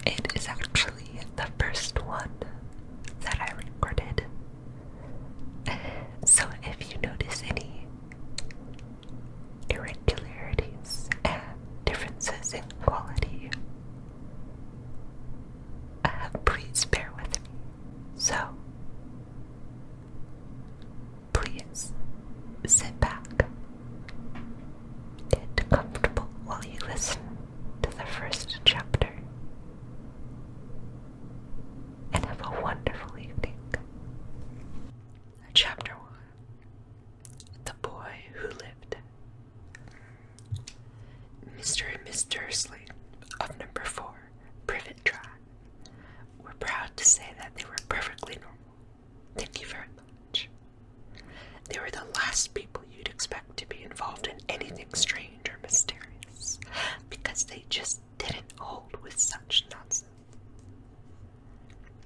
It is actually the first one that I recorded. So if you notice any irregularities and differences in quality, please bear with me. So, please sit back, get comfortable while you listen to the first chapter, and have a wonderful evening. Chapter 1. The Boy Who Lived. Mr. and Miss Dursley of number 4, Privet Drive, were proud to say that they were perfectly normal. Thank you very much. They were the last people you'd expect to be involved in anything strange or mysterious, because they just didn't hold with such nonsense.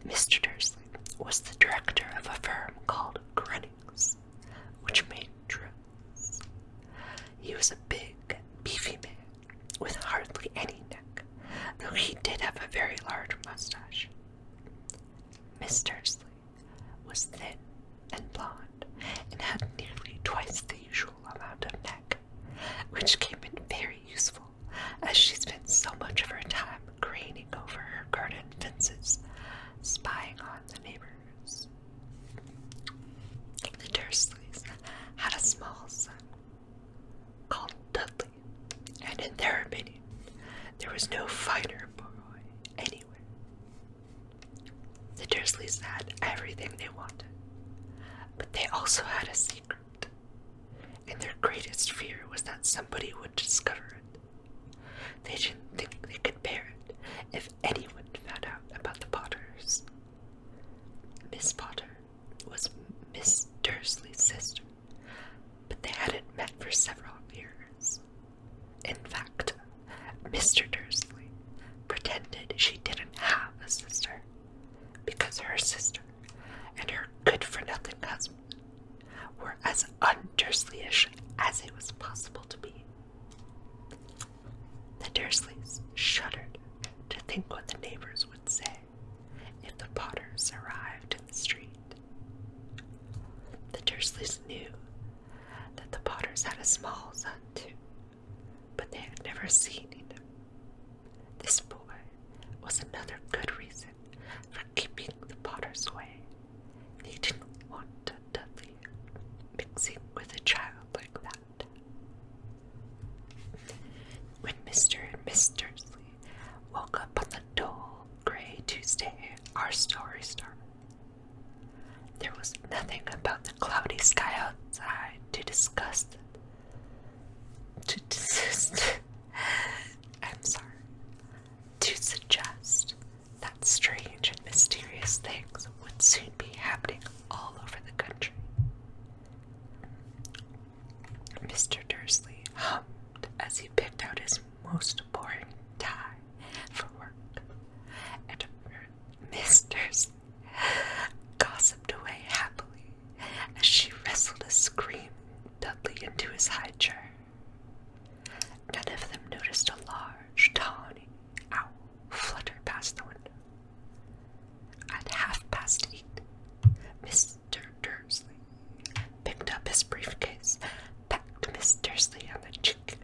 Mr. Dursley was the director of a firm called Grunnings, which made drills. He was a big, beefy man with hardly any neck, though he did have a very large mustache. Miss Dursley was thin and blonde and had nearly twice the usual amount of neck, which came in very useful as she spent so much of her time craning over her garden fences, spying on the neighbors. The Dursleys had a small son called Dudley, and in their opinion, there was no finer boy anywhere. The Dursleys had everything they wanted, but they also had a secret, and their greatest fear was that somebody would discover it. They didn't think they could bear it if anyone found out about the Potters. Miss Potter was Miss Dursley's sister, but they hadn't met for several years. In fact, Mr. Dursley pretended she didn't have a sister, because her sister and her good-for-nothing husband were as un-Dursleyish as it was possible to be. The Dursleys shuddered to think what the neighbors would say if the Potters arrived in the street. The Dursleys knew that the Potters had a small son too, but they had never seen either. This boy was another good reason for keeping the Potters away. They didn't want Dudley mixing with a child like that. When Mr. and Miss Dursley woke up on the dull, gray Tuesday our story started, there was nothing about the cloudy sky outside to suggest that strange and mysterious things would soon be happening all over the country. Mr. Dursley hummed as he picked out his most boring tie for work, and Miss Dursley gossiped away happily as she wrestled a screaming Dudley into his high chair. None of them noticed a large, tawny owl flutter past the window. At 8:30, Mr. Dursley picked up his briefcase, pecked Miss Dursley on the cheek,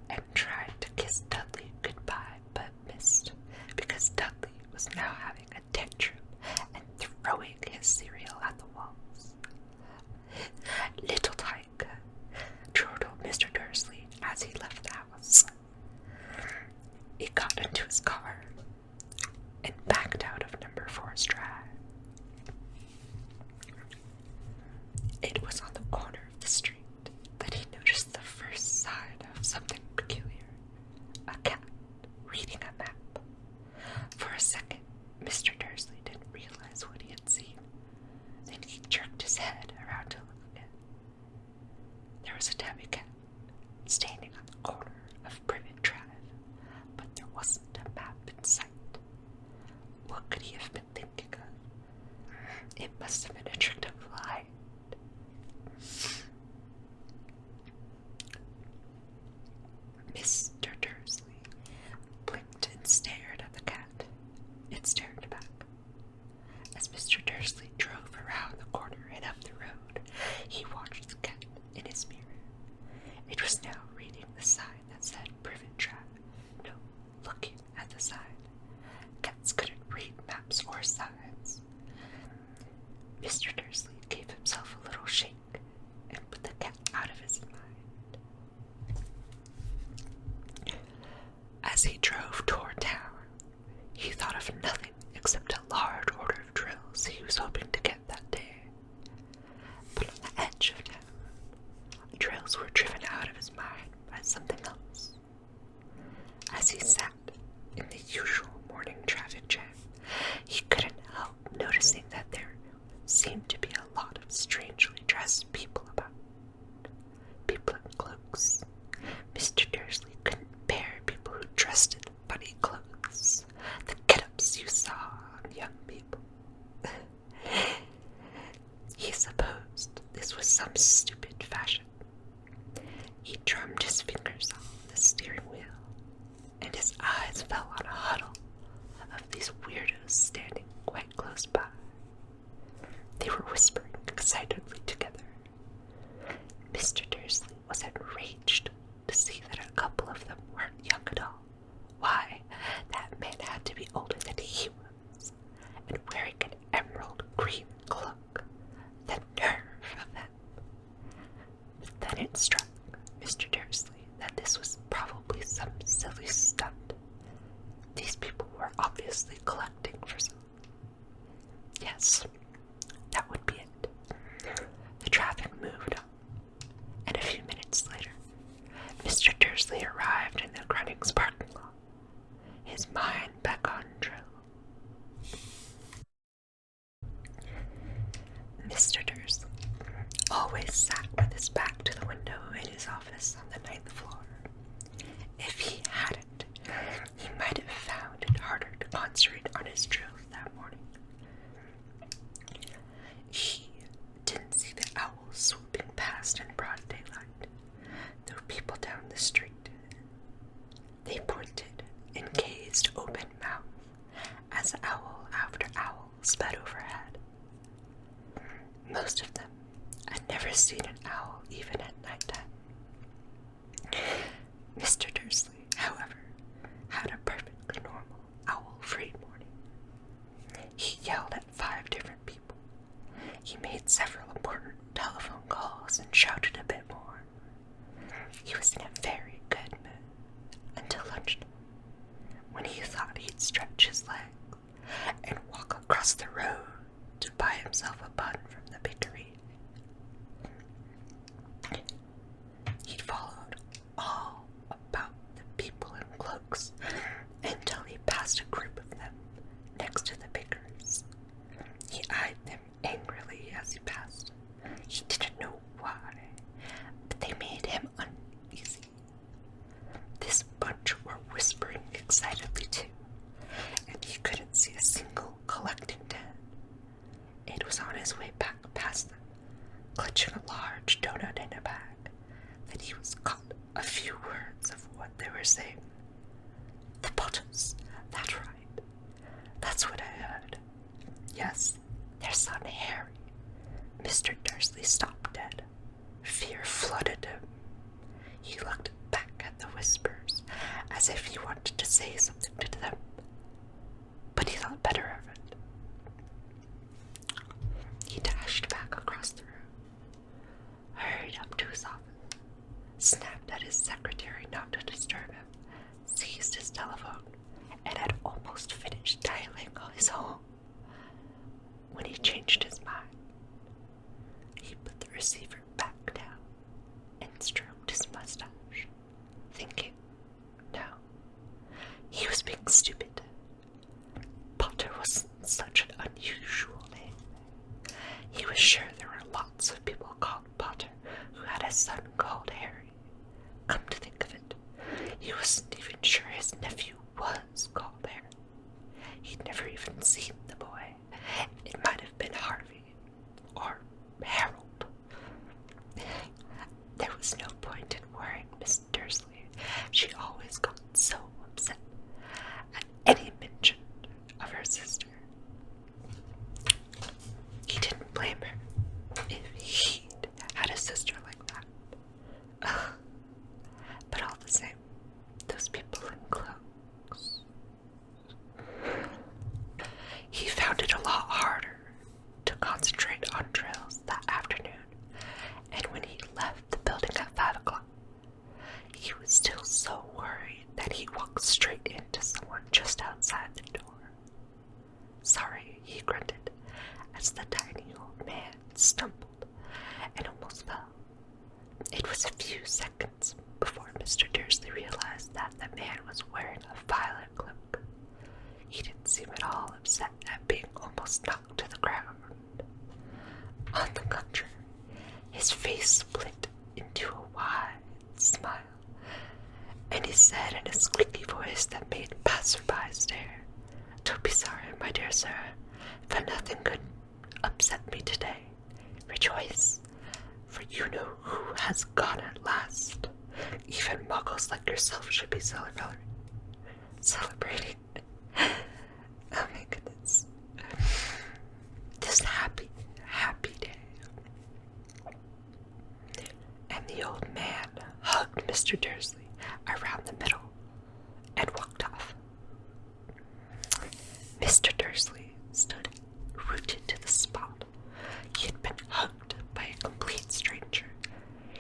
and tried to kiss Dudley goodbye, but missed, because Dudley was now having a tantrum and throwing his cereal at the walls. Little Tyke chortled Mr. Dursley as he left the house. He got into his car and backed out of number 4's drive. It was on the corner of the street that he noticed the first sign of something peculiar: a cat reading a map. For a second, Mr. Dursley didn't realize what he had seen. Then he jerked his head around to look again. There was a tabby cat standing on the corner of Privet Drive, but there wasn't a map in sight. What could he have been thinking of? It must have been a trick of light. Mr. Dursley blinked and stared at the cat, Cat turned back. As Mr. Dursley drove around the corner and up the road, he watched the cat in his mirror. It was now reading the sign that said Privet Drive. No, looking at the sign. Cats couldn't read maps or signs. Mr. Dursley gave himself a little shake and put the cat out of his mind. As he drove toward town, he thought of nothing except a large order of drills he was hoping to get that day. But on the edge of town, drills were driven out of his mind by something else. As he sat in the usual morning traffic jam, he couldn't help noticing that there seemed to be a lot of strangely dressed people about. People in cloaks. Mr. Dursley couldn't bear people who dressed in funny clothes, the get-ups you saw on young people. He supposed this was some stupid fashion. He drummed his fingers on the steering wheel, and his eyes fell on a huddle of these weirdos standing quite close by. They were whispering excitedly together. Mr. Dursley was enraged to see that a couple of them weren't young at all. Why, that man had to be older than he was, and wearing an emerald green cloak. The nerve of them! But then it struck Mr. Dursley that this was probably some silly stunt. These people were obviously collecting for something. Yes, that would be it. The traffic moved on, and a few minutes later, Mr. Dursley arrived in the Grunnings parking lot, his mind back on drill. Mr. Dursley always sat with his back to the window in his office on the 9th floor. If he hadn't, he might have found it harder to concentrate on his drills that morning. He didn't see the owls swooping past in broad daylight, though people down the street. They pointed and gazed open-mouthed as owl after owl sped overhead. Most of them had never seen an owl even at nighttime. Mr. Dursley, however, had a perfectly normal owl-free morning. He yelled at 5 different people. He made several important telephone calls and shouted a bit more. He was in a very good mood until lunchtime, when he thought he'd stretch his legs and walk across the road to buy himself a bun from the bakery. He'd followed all about the people in cloaks until he passed a group of them next to the baker's. He eyed them angrily as he passed. He didn't know why, but they made him uneasy. This bunch were whispering excitedly too, and he couldn't see a single collecting den. It was on his way back past them, clutching a large donut in a bag, that he was caught a few words of what they were saying. The Potters, that's right. That's what I heard. Yes, their son Harry. Mr. Dursley stopped dead. Fear flooded him. He looked back at the whispers as if he wanted to say something to them, but he thought better of it. He dashed back across the room, hurried up to his office, snapped at his secretary not to disturb him, seized his telephone, and had almost finished dialing on his home when he changed his mind. He put the receiver back down and stroked his mustache, thinking, no, he was being stupid. Potter wasn't such an unusual name. He was sure there were lots of people called Potter who had a son called Harry. Come to think of it, he wasn't even sure his nephew was called Harry. He'd never even seen the boy. It might have been Harvey or Harold. There was no point in worrying Miss Dursley. She always got so upset at any mention of her sister. as the tiny old man stumbled and almost fell. It was a few seconds before Mr. Dursley realized that the man was wearing a violet cloak. He didn't seem at all upset at being almost knocked to the ground. On the contrary, his face split into a wide smile, and he said in a squeaky voice that made passerby stare, "Don't be sorry, my dear sir, for nothing could upset me today. Rejoice, for you know who has gone at last. Even muggles like yourself should be celebrating. Oh my goodness. This happy day." And the old man hugged Mr. Dursley around the middle and walked off. Mr. Dursley stood rooted to the spot. He had been hugged by a complete stranger.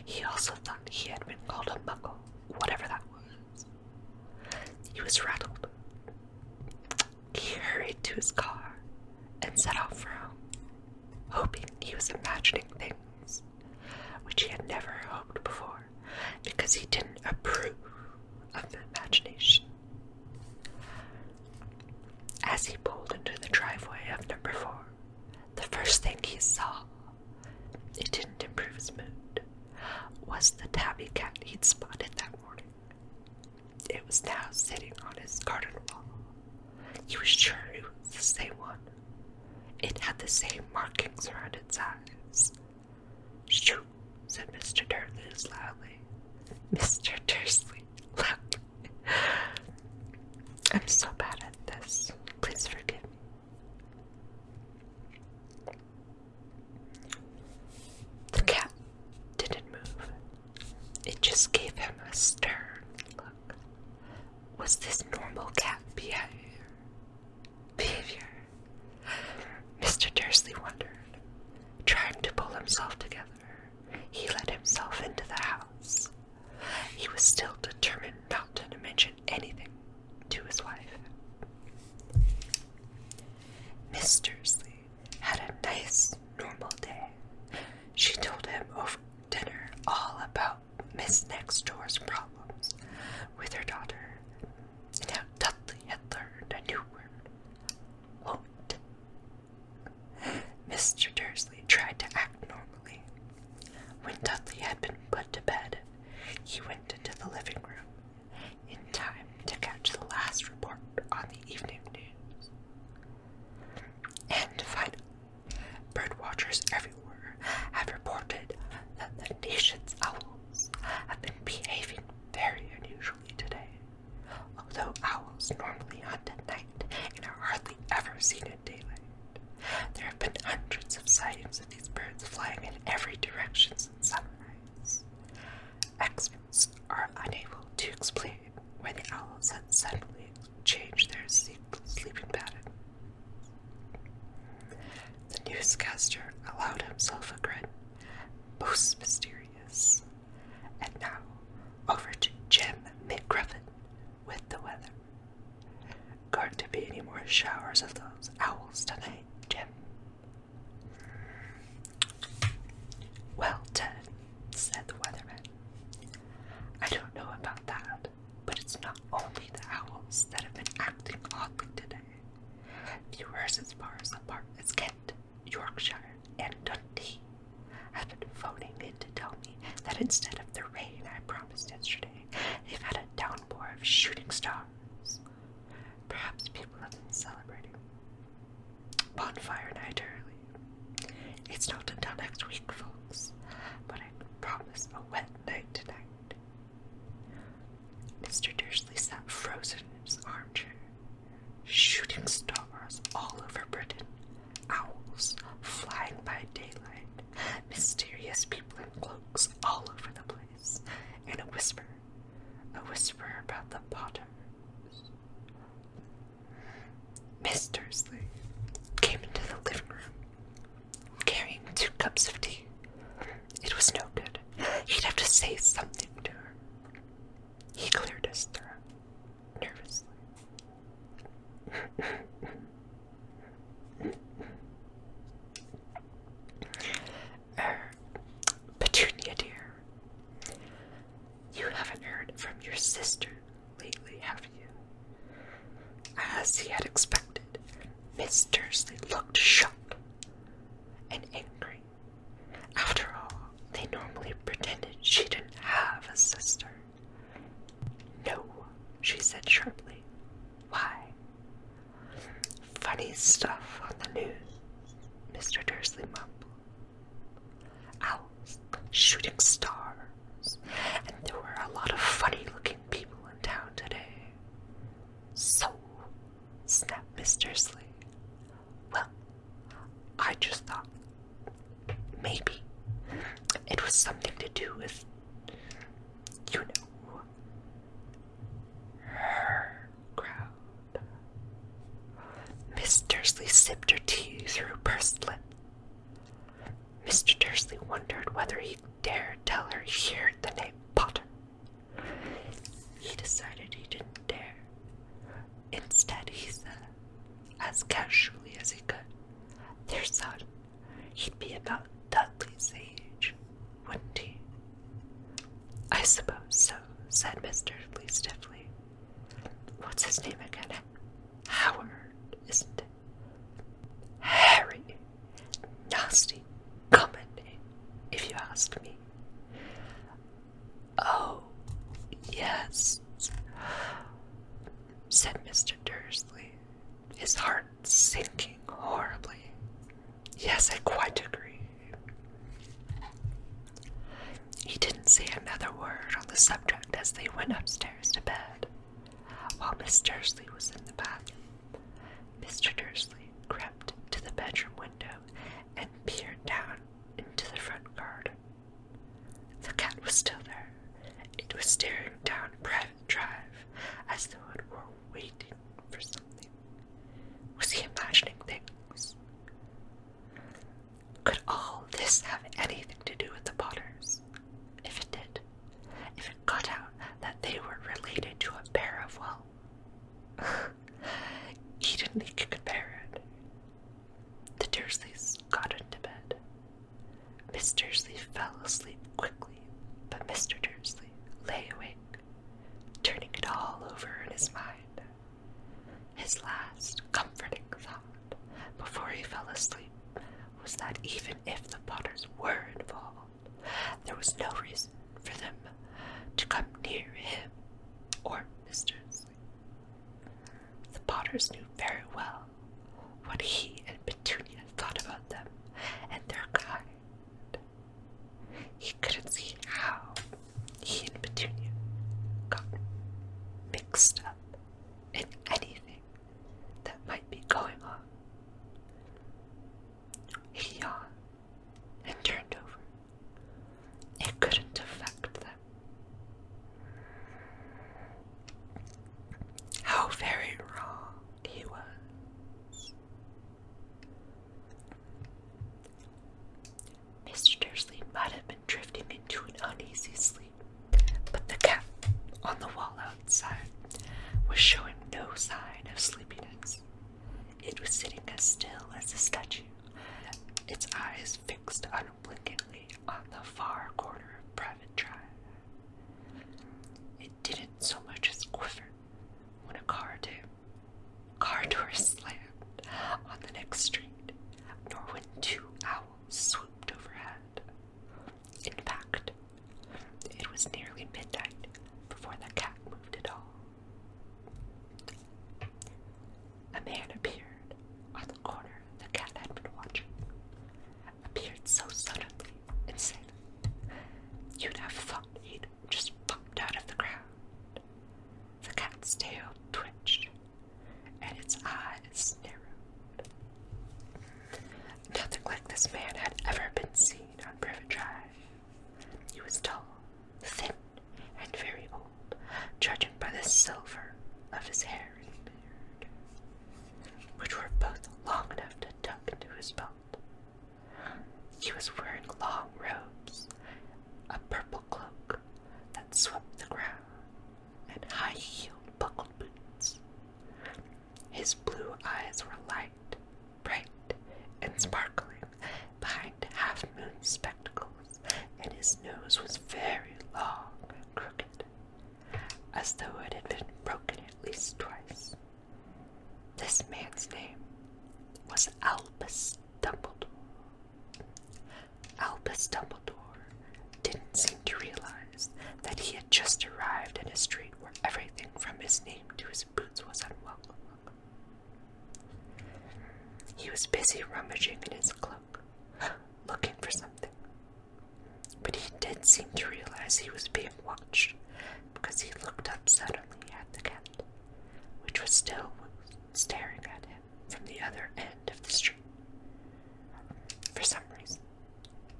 He also thought he had been called a muggle, whatever that was. He was rattled. He hurried to his car and set off for home, hoping he was imagining things which he had never hoped before, because he didn't approve of imagination. As he pulled into the driveway of number 4, the first thing he saw, it didn't improve his mood, was the tabby cat he'd spotted that morning. It was now sitting on his garden wall. He was sure it was the same one. It had the same markings around its eyes. "Shoo," said Mr. Dursley loudly. Mr. Dursley loudly. I'm so bad at this. Please forgive me. The cat didn't move. It just gave him a stern look. Was this normal cat behavior? Mr. Dursley wondered. Trying to pull himself together, he let himself into the house. He was still determined not to mention anything to his wife. Miss Dursley had a nice, normal day. She told him over dinner all about Miss Next Door's problems with her daughter, and how Dudley had learned a new word, won't. Mr. Dursley tried to act normally. When Dudley had been put to bed, he went into the living room in time to catch the last report on the evening news. And finally, birdwatchers everywhere have reported that the nation's owls have been behaving very unusually today. Although owls normally hunt at night and are hardly ever seen in daylight, there have been hundreds of sightings of these birds flying in every direction since sunrise. Experts are unable to explain why the owls had suddenly changed their sleeping pattern. The newscaster allowed himself a grin, most mysterious. And now, over to Jim McGruffin with the weather. Going to be any more showers of those owls tonight, Jim? Well, Ted, said the weatherman, I don't know about that, but it's not only the owls that have been acting oddly today. Viewers as far apart as Kent, Yorkshire, and Dundee have been phoning in to tell me that instead of the rain I promised yesterday, they've had a downpour of shooting stars. Perhaps people have been celebrating bonfire night early. It's not until next week, folks, but I can promise a wet night tonight. Mr. Dursley sat frozen in his armchair. Shooting stars all over Britain, owls flying by daylight, mysterious people in cloaks all over the place, and a whisper about the Potters. Miss Dursley came into the living room, carrying 2 cups of tea. It was no good. He'd have to say something to her. He cleared his throat nervously. had expected, Miss Dursley looked shocked and angry. After all, they normally pretended she didn't have a sister. No, she said sharply. Why? Funny stuff on the news, Mr. Dursley mumbled. Owls, shooting stars, and there were a lot of funny-looking people in town today. So, snapped Miss Dursley. Well, I just thought maybe it was something to do with, you know, her crowd. Miss Dursley sipped her tea through her pursed lip. Mr. Dursley wondered whether he dared tell her he heard the name Potter. He decided he didn't dare. Instead, he said, as casually as he could, "Their son, he'd be about Dudley's age, wouldn't he?" "I suppose so," said Mr. Dursley stiffly. "What's his name again? Howard, isn't it?" "Harry. Nasty, common name, if you ask me." "Oh, yes," said Mr. Dursley, his heart sinking horribly. "Yes, I quite agree." He didn't say another word on the subject as they went upstairs to bed. While Miss Dursley was in the bathroom, Mr. Dursley crept to the bedroom window and peered down into the front garden. The cat was still there. It was staring down Private Drive as though it were waiting for something. Was he imagining things? Could all this have anything to do with the Potters? If it did, if it got out that they were related to a pair of, well, he didn't think he could bear it. The Dursleys got into bed. Miss Dursley fell asleep quickly, but Mr. Dursley lay awake, turning it all over in his mind. His last comforting thought before he fell asleep was that even if the Potters were involved, there was no reason for them to come near him or Miss Dursley. The Potters knew very well what he and Petunia thought about them and their kind. He couldn't see how he and Petunia got mixed up in anything that might be going on. He yawned and turned over. It couldn't affect them. How very wrong he was. Mr. Dursley might have been drifting into an uneasy sleep, but the cat on the wall outside was showing no sign of sleepiness. It was sitting as still as a statue, its eyes fixed unblinkingly on the far corner of Private Drive. It didn't so much as quiver when a car door slammed on the next street, nor when two owls swooped overhead. In fact, it was nearly midnight before the cat moved at all. A man appeared on the corner the cat had been watching. Appeared so suddenly and said, you'd have thought he'd just popped out of the ground. The cat's tail twitched, and its eyes narrowed. Nothing like this man had ever been seen on Privet Drive. He was tall, thin, and very old, judging by the silver of his hair and beard, which were both long enough to tuck into his belt. He was wearing long robes, a purple cloak that swept the ground, and high-heeled buckled boots. His blue eyes were light, bright, and sparkling behind half-moon spectacles, and his nose was very long and crooked, as though it had been broken at least twice. cat's name was Albus Dumbledore. Albus Dumbledore didn't seem to realize that he had just arrived in a street where everything from his name to his boots was unwelcome. He was busy rummaging in his cloak, looking for something. But he did seem to realize he was being watched, because he looked up suddenly at the cat, which was still staring at him from the other end of the street. For some reason,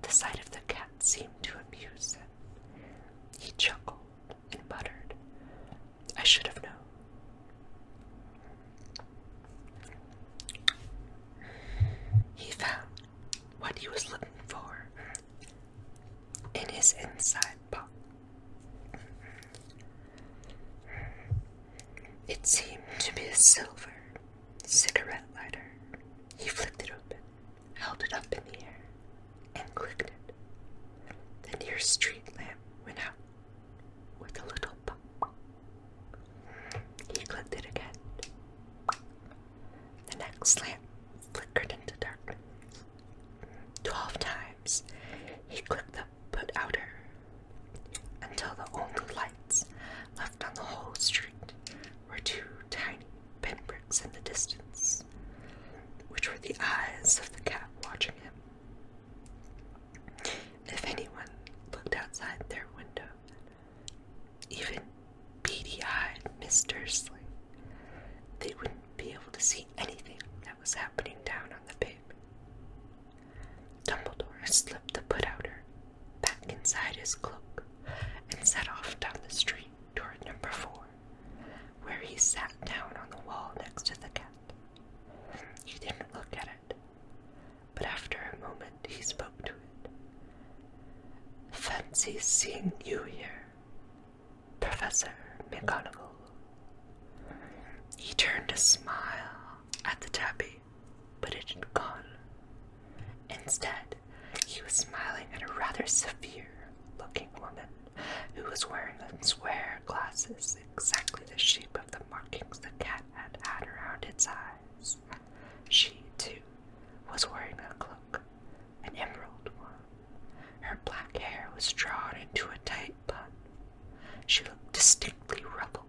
the sight of the cat seemed to amuse him. He chuckled and muttered, "I should have known." He found what he was looking for in his inside pocket. It seemed to be a silver cigarette lighter. He flicked it open, held it up in the air, and clicked it. The nearest street lamp went out with a little pop. He clicked it again. The next lamp flickered into darkness. 12 times he clicked the put outer until the only lights left on the whole street were 2 tiny pinpricks in the distance, which were the eyes of the cat watching him. If anyone looked outside their window, even beady-eyed Miss Dursley, they wouldn't be able to see anything that was happening down on the pavement. Dumbledore slipped the put-outer back inside his cloak and set off down the street toward number 4, where he sat down on the wall next to the cat. He didn't look at it, but after a moment he spoke to it. "Fancy seeing you here, Professor McGonagall." He turned to smile at the tabby, but it had gone. Instead, he was smiling at a rather severe-looking woman who was wearing square glasses exactly the shape of the markings the cat had had around its eyes. She, too, was wearing a cloak, an emerald one. Her black hair was drawn into a tight bun. She looked distinctly ruffled.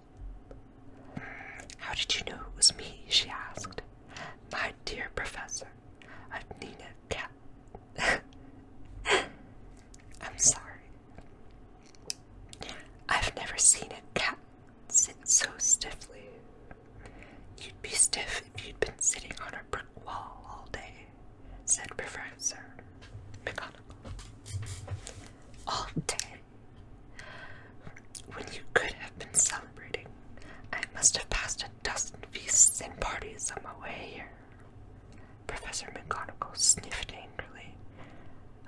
"How did you know it was me?" she asked. "My dear Professor, I've seen a cat." "I'm sorry. I've never seen a cat sit so stiffly. You'd be stiff if you'd been sitting on a brick wall all day," said Professor McGonagall. "All day? When you could have been celebrating. I must have passed a dozen feasts and parties on my way here." Professor McGonagall sniffed angrily.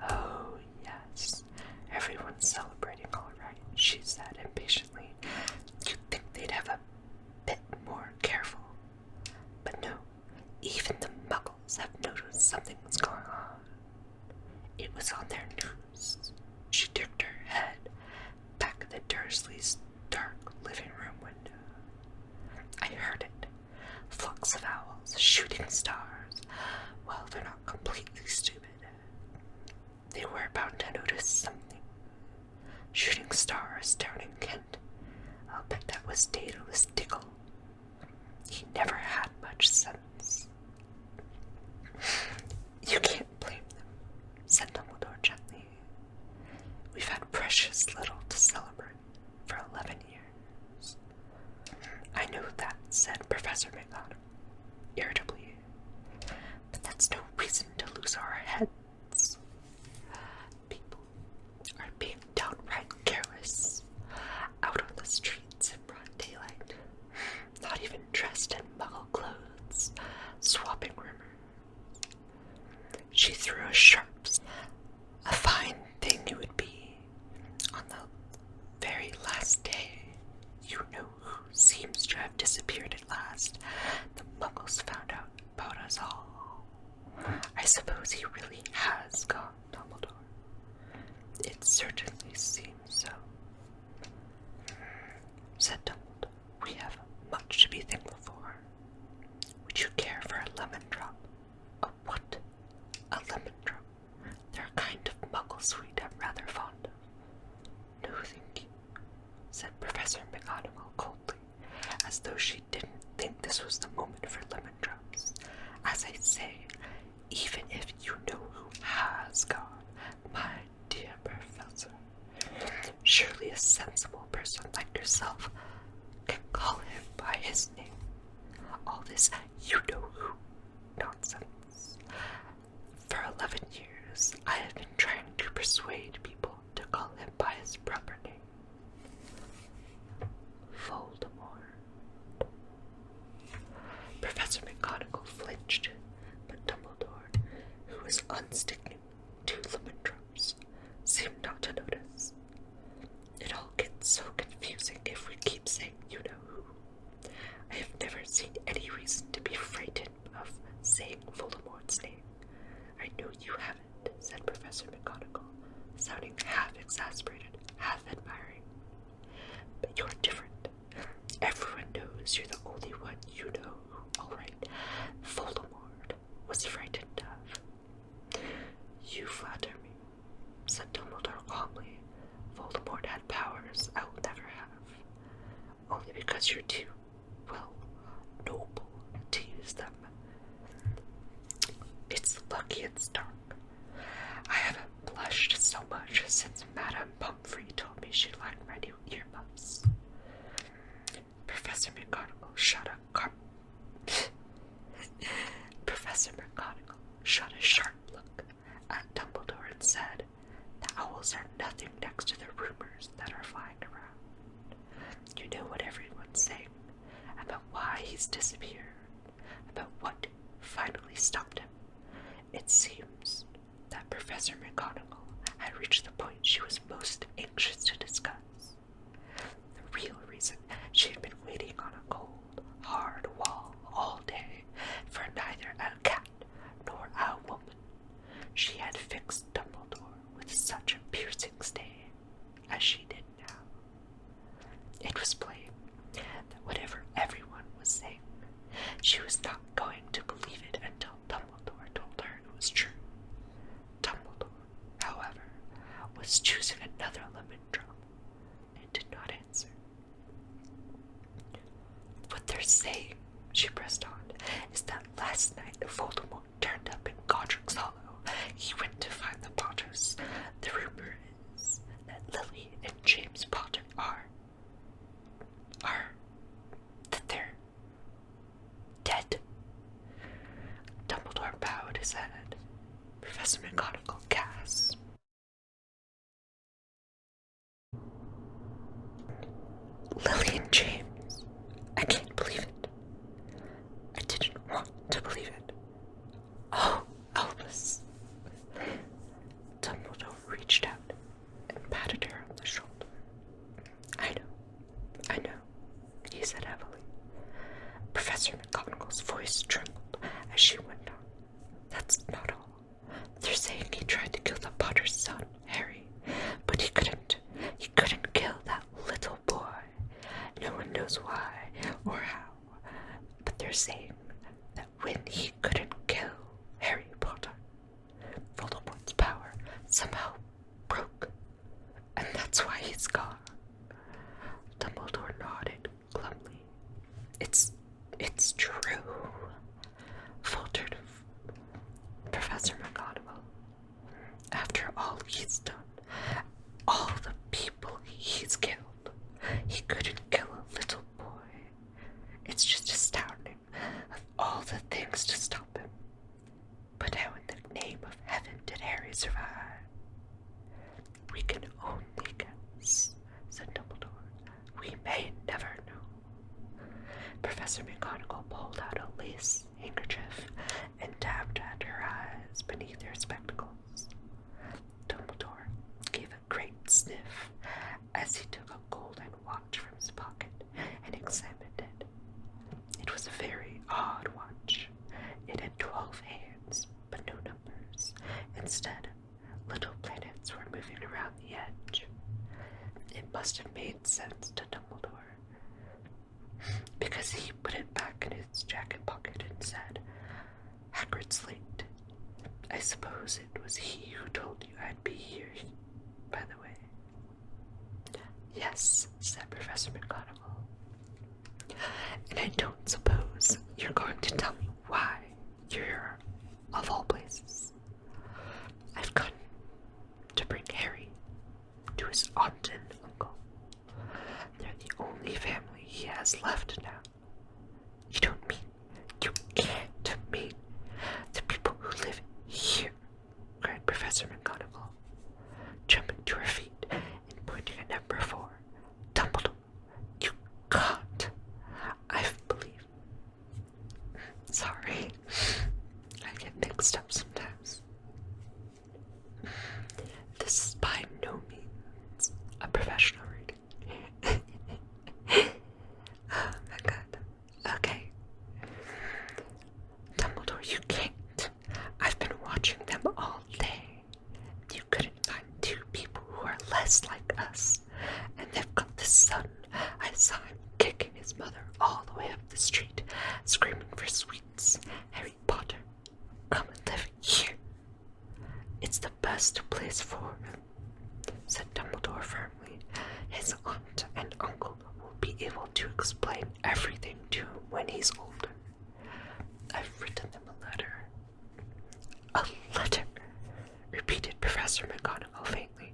"Oh, yes, everyone's celebrating all right," she said impatiently. "You'd think they'd have a bit more careful. But no, even the muggles have noticed something was going on. It was on their news." She tipped her head back at the Dursleys' dark living room window. "I heard it. Flocks of owls, shooting stars. Well, they're not completely stupid. They were bound to notice something. Shooting stars down in Kent. I'll bet that was Daedalus Diggle. He never had much sense." "You can't blame them," said Dumbledore gently. "We've had precious little to celebrate for 11 years. "I know that," said Professor McGonagall irritably, "but that's no reason to lose our heads. People are being downright careless out on the streets in broad daylight, not even dressed in muggle clothes, swapping rumors." She threw a sharp, "A fine thing it would be on the very last day. You know who seems to have disappeared at last. The muggles found out about us all. I suppose he really has gone, Dumbledore." "It certainly seems so," said Dumbledore. "We have much to be thankful for. Would you care for I say, even if you know who has gone, my dear professor, surely a sensible person like yourself can call him by his name. All this you-know-who nonsense. For 11 years, I have been trying to persuade people to call him by his proper name. Voldemort. Professor McGonagall flinched, but Dumbledore, who was unsticking 2 lemon drops, seemed not to notice. It all gets so confusing if we keep saying you-know-who. I have never seen any reason to be frightened of saying Voldemort's name. I know you haven't, said Professor McGonagall, sounding half exasperated, half admiring. But you're different. Everyone knows you're the only one you know who, all right, Voldemort was frightened of. You flatter me, said Dumbledore calmly. Voldemort had powers I will never have, only because you're too, well, noble to use them. It's lucky it's dark. I haven't blushed so much since Madame Pomfrey told me she liked my new earmuffs. Professor McGonagall shot a sharp look at Dumbledore and said, "The owls are nothing next to the rumors that are flying around. You know what everyone's saying about why he's disappeared, about what finally stopped him. It seems that Professor McGonagall had reached the point she was most anxious to discuss. The real reason she had been waiting on a cold, hard wall all day for neither a cat nor a woman. She had fixed Dumbledore with such a piercing stare as she did now. It was plain that whatever everyone was saying, she was not going to believe it until Dumbledore told her it was true. Dumbledore, however, was choosing another lemon drop and did not answer. What they're saying, she pressed on, is that last night Voldemort turned up in Godric's Hollow. He went to find the Potters. The rumor is that Lily and James Potter that they're dead. Dumbledore bowed his head. Professor McGonagall gasped. Lily and James. I can't believe it. I didn't want to believe it. Oh, Albus. Dumbledore reached out and patted her on the shoulder. I know, he said heavily. Professor McGonagall's voice trembled as she went on. That's not all. They're saying he tried to kill the Potter's son, Harry, but he couldn't. He couldn't kill that little boy. No one knows why or how, but they're saying that when he couldn't kill Harry Potter, Voldemort's power somehow broke, and that's why he's gone. Dumbledore nodded glumly. It's true, faltered Professor McGonagall. After all he's done, all the people he's killed, he couldn't kill a little boy. It's just astounding, of all the things to stop him. But how in the name of heaven did Harry survive? We can only guess, said Dumbledore. We may never know. Professor McGonagall pulled out a lace handkerchief and dabbed at her eyes beneath her spectacles. Dumbledore gave a great sniff as he took a golden watch from his pocket and examined it. It was a very odd watch. It had 12 hands, but no numbers. Instead, little planets were moving around the edge. It must have made sense to Dumbledore, because he put it back in his jacket pocket and said, Hagrid's late. I suppose it was he who told you I'd be here, by the way. Yes, said Professor McGonagall. And I don't suppose you're going to tell me why you're messed up sometimes. This is by no means a professional reading. Oh my god. Okay. Dumbledore, you can't. I've been watching them all day. You couldn't find two people who are less like us. And they've got this son. I saw him kicking his mother all the way up the street, screaming for sweets. Harry Potter, come and live here. It's the best place for him, said Dumbledore firmly. His aunt and uncle will be able to explain everything to him when he's older. I've written them a letter. A letter, repeated Professor McGonagall faintly,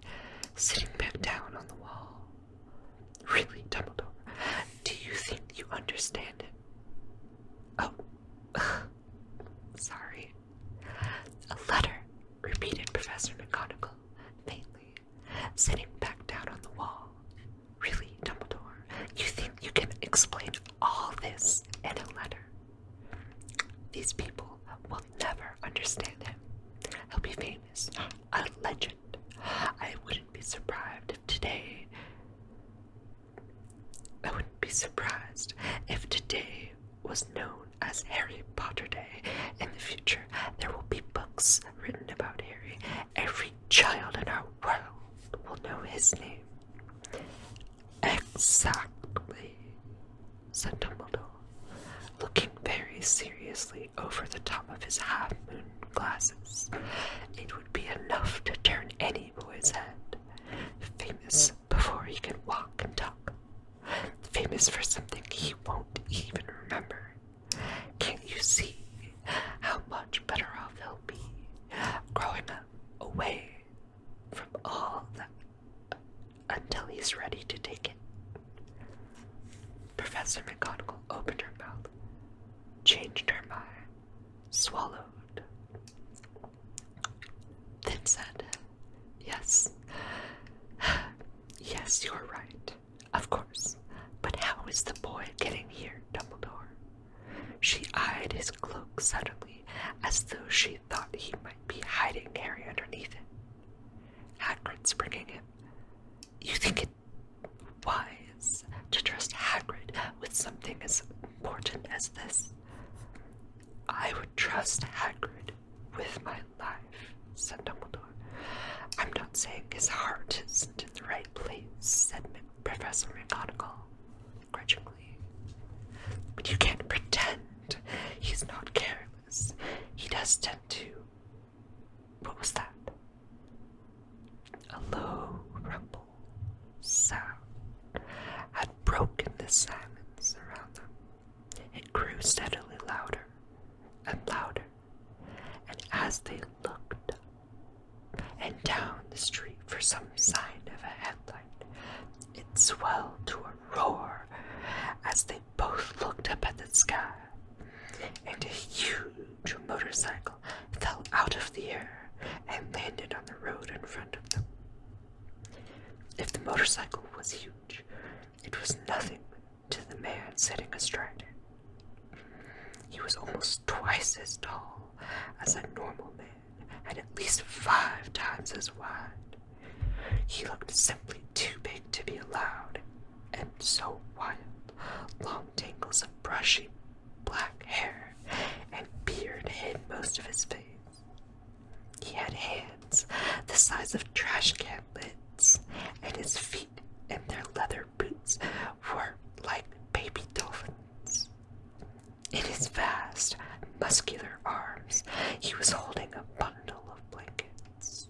sitting back down on the wall. Really, Dumbledore, do you think you understand it? Oh, sorry. A letter, repeated Professor McGonagall faintly, sitting back down on the wall. Really, Dumbledore, you think you can explain all this in a letter? These people will never understand him. He'll be famous, a legend. I wouldn't be surprised if today was known as Harry Potter Day. In the future, there will be books written about Harry. Every child in our world will know his name. Exactly, said Dumbledore, looking very seriously over the top of his half-moon glasses. It would be enough to turn any boy's head. Famous before he can walk and talk. Famous for something he won't even remember. Can't you see how much better off he'll be growing up away from all that until he's ready to take it? Professor McGonagall opened her mouth, changed her mind, swallowed, then said, Yes, you're right, of course. But how is the boy getting here, Dumbledore? She eyed his cloak suddenly, as though she thought he might be hiding Harry underneath it. Hagrid's bringing him. You think it wise to trust Hagrid with something as important as this? I would trust Hagrid with my life, said Dumbledore. I'm not saying his heart isn't in the right place, said Professor McGonagall grudgingly. But you can't pretend he's not careless. He does tend to. What was that? A low rumble sound had broken the silence around them. It grew steadily louder and louder, and as they looked up and down the street for some sign of a headlight, it swelled to a roar as they both looked up at the sky, and a huge motorcycle fell out of the air and landed on the road in front of them. If the motorcycle was huge, it was nothing to the man sitting astride it. He was almost twice as tall as a normal man, and at least 5 times as wide. He looked simply too big to be allowed, and so wild. Long tangles of brushy black hair and beard hid most of his face. He had hands the size of trash can lids, and his feet in their leather boots were like baby dolphins. In his vast, muscular arms, he was holding a bundle of blankets.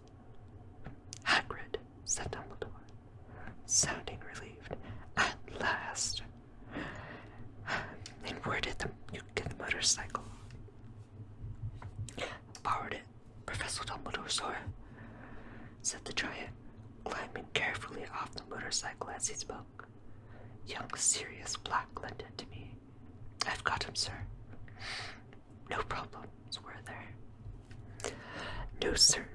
Hagrid, said Dumbledore, sounding relieved. At last. And where did you get the motorcycle? Borrowed it, Professor Dumbledore, sir, said the giant, climbing carefully off the motorcycle as he spoke. Young Sirius Black lent it to me. I've got him, sir. No problems, were there? No, sir.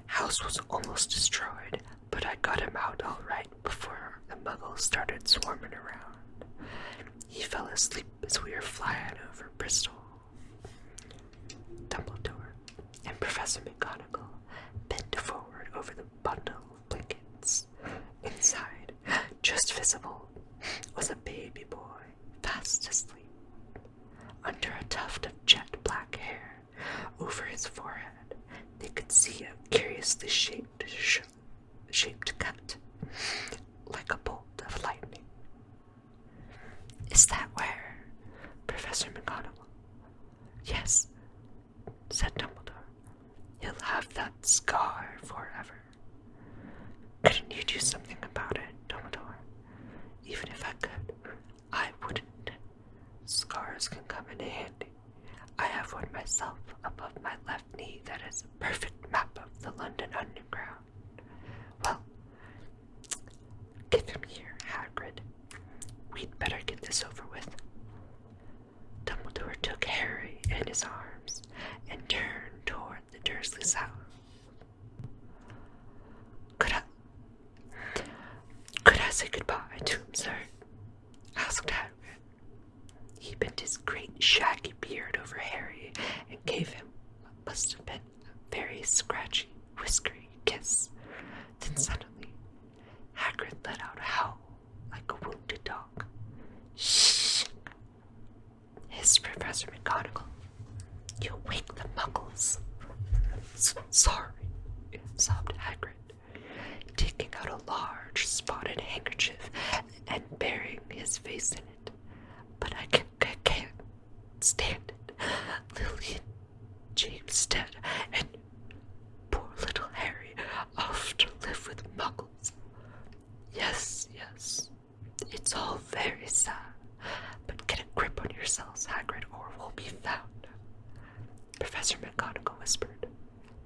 House was almost destroyed, but I got him out all right before the muggles started swarming around. He fell asleep as we were flying over Bristol. Dumbledore, Professor McGonagall bent forward over the bundle of blankets. Inside, just visible, was a baby boy, fast asleep. Under a tuft of jet black hair over his forehead, they could see a curiously shaped cut, like a bolt of lightning. "Is that where, Professor McGonagall?" "Yes," said Dumbledore. "You'll have that scar forever." "Couldn't you do something about it, Dumbledore?" "Even if I could, I wouldn't. Scars can come in handy. I have one myself above my left knee that is a perfect map of the London Underground." "Well, give him here, Hagrid. We'd better get this over with." Dumbledore took Harry in his arms and turned toward the Dursleys' house. Could I say goodbye to him, sir?" asked Hagrid. He bent his great shaggy beard over Harry and gave him what must have been a very scratchy, whiskery kiss. Then suddenly, Hagrid let out a howl like a wounded dog. "Shh!" hissed Professor McGonagall. "You'll wake the Muggles." Sorry," sobbed Hagrid, taking out a large spotted handkerchief and burying his face in it. "But I can't stand it. Lily and James dead, and poor little Harry off to live with Muggles. Yes, it's all very sad, but get a grip on yourselves, Hagrid, or we'll be found," Professor McGonagall whispered,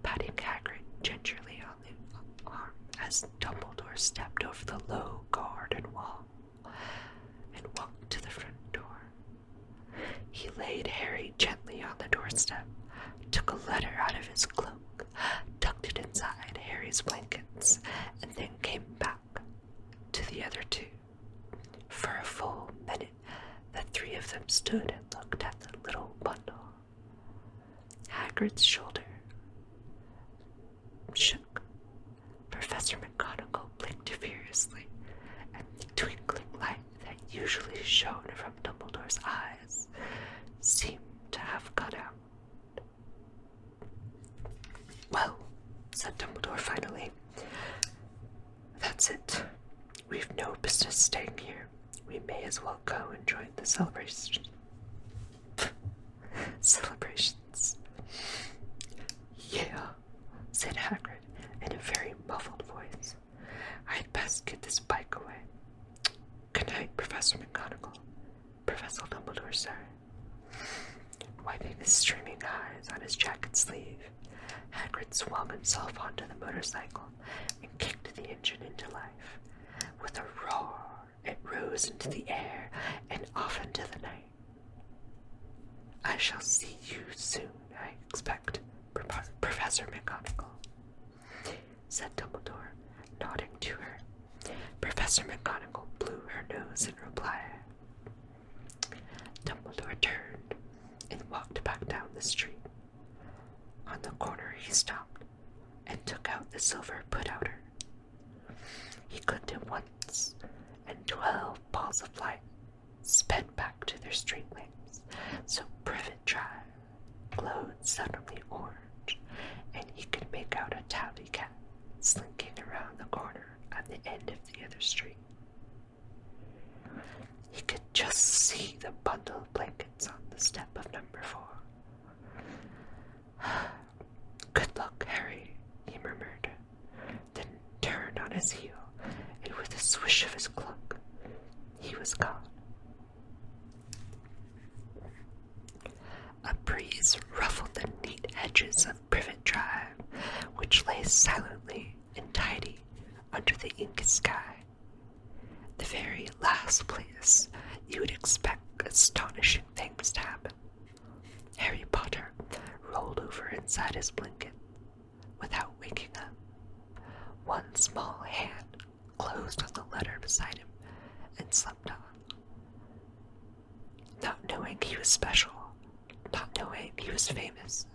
patting Hagrid gingerly on the arm as Dumbledore stepped over the low garden wall and walked to the front door. He laid Harry gently on the doorstep, took a letter out of his cloak, tucked it inside Harry's blankets, and then came back to the other two. For a full minute, the three of them stood and looked at the little bundle. Hagrid's shoulder shook. Professor McGonagall blinked furiously, and the twinkling light that usually shone from Dumbledore's eyes seemed to have gone out. "Well," said Dumbledore finally, "that's it. We've no business staying here. We may as well go and join the celebrations." "Yeah," said Hagrid in a very muffled voice. "I'd best get this bike away. Good night, Professor McGonagall." "Professor Dumbledore, sir." Wiping his streaming eyes on his jacket sleeve, Hagrid swung himself onto the motorcycle and kicked the engine into life. With a roar, it rose into the air and off into the night. "I shall see you soon, I expect, Professor McGonagall," said Dumbledore, nodding to her. Professor McGonagall blew her nose in reply. Dumbledore turned and walked back down the street. On the corner he stopped and took out the silver put-outer. He clicked it once, and 12 balls of light sped back to their street lamps, so Privet Drive glowed suddenly orange, and he could make out a tabby cat slinking around the corner at the end of the other street. He could just see the bundle of blankets on the step of number 4. "Good luck, Harry," he murmured, then turned on his heel, and with a swish of his cloak, he was gone. A breeze ruffled the neat hedges of Privet Drive, which lay silently and tidy under the inky sky. The very last place you would expect astonishing things to happen. Harry Potter rolled over inside his blanket without waking up. One small hand closed on the letter beside him and slept on. Not knowing he was special, not knowing he was famous,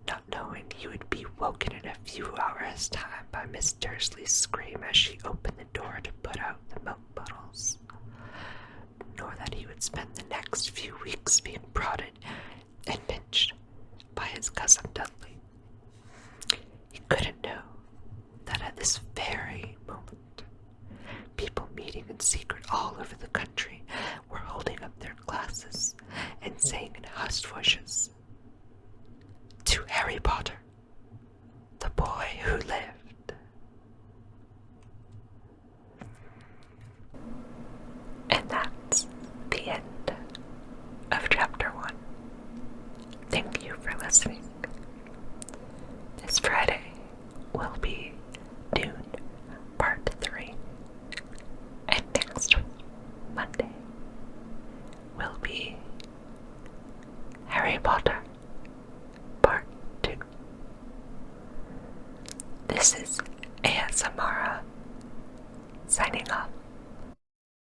not knowing he would be woken in a few hours' time by Miss Dursley's scream as she opened the door to put out the milk bottles, nor that he would spend the next few weeks being prodded and pinched by his cousin Dudley. He couldn't know that at this very moment, people meeting in secret all over the country were holding up their glasses and saying in hushed voices, "To Harry Potter, the boy who lived." And that's the end of chapter 1. Thank you for listening. This Friday will be Dune Part 3. And next Monday will be Harry Potter Part 2. This is ASMR signing off.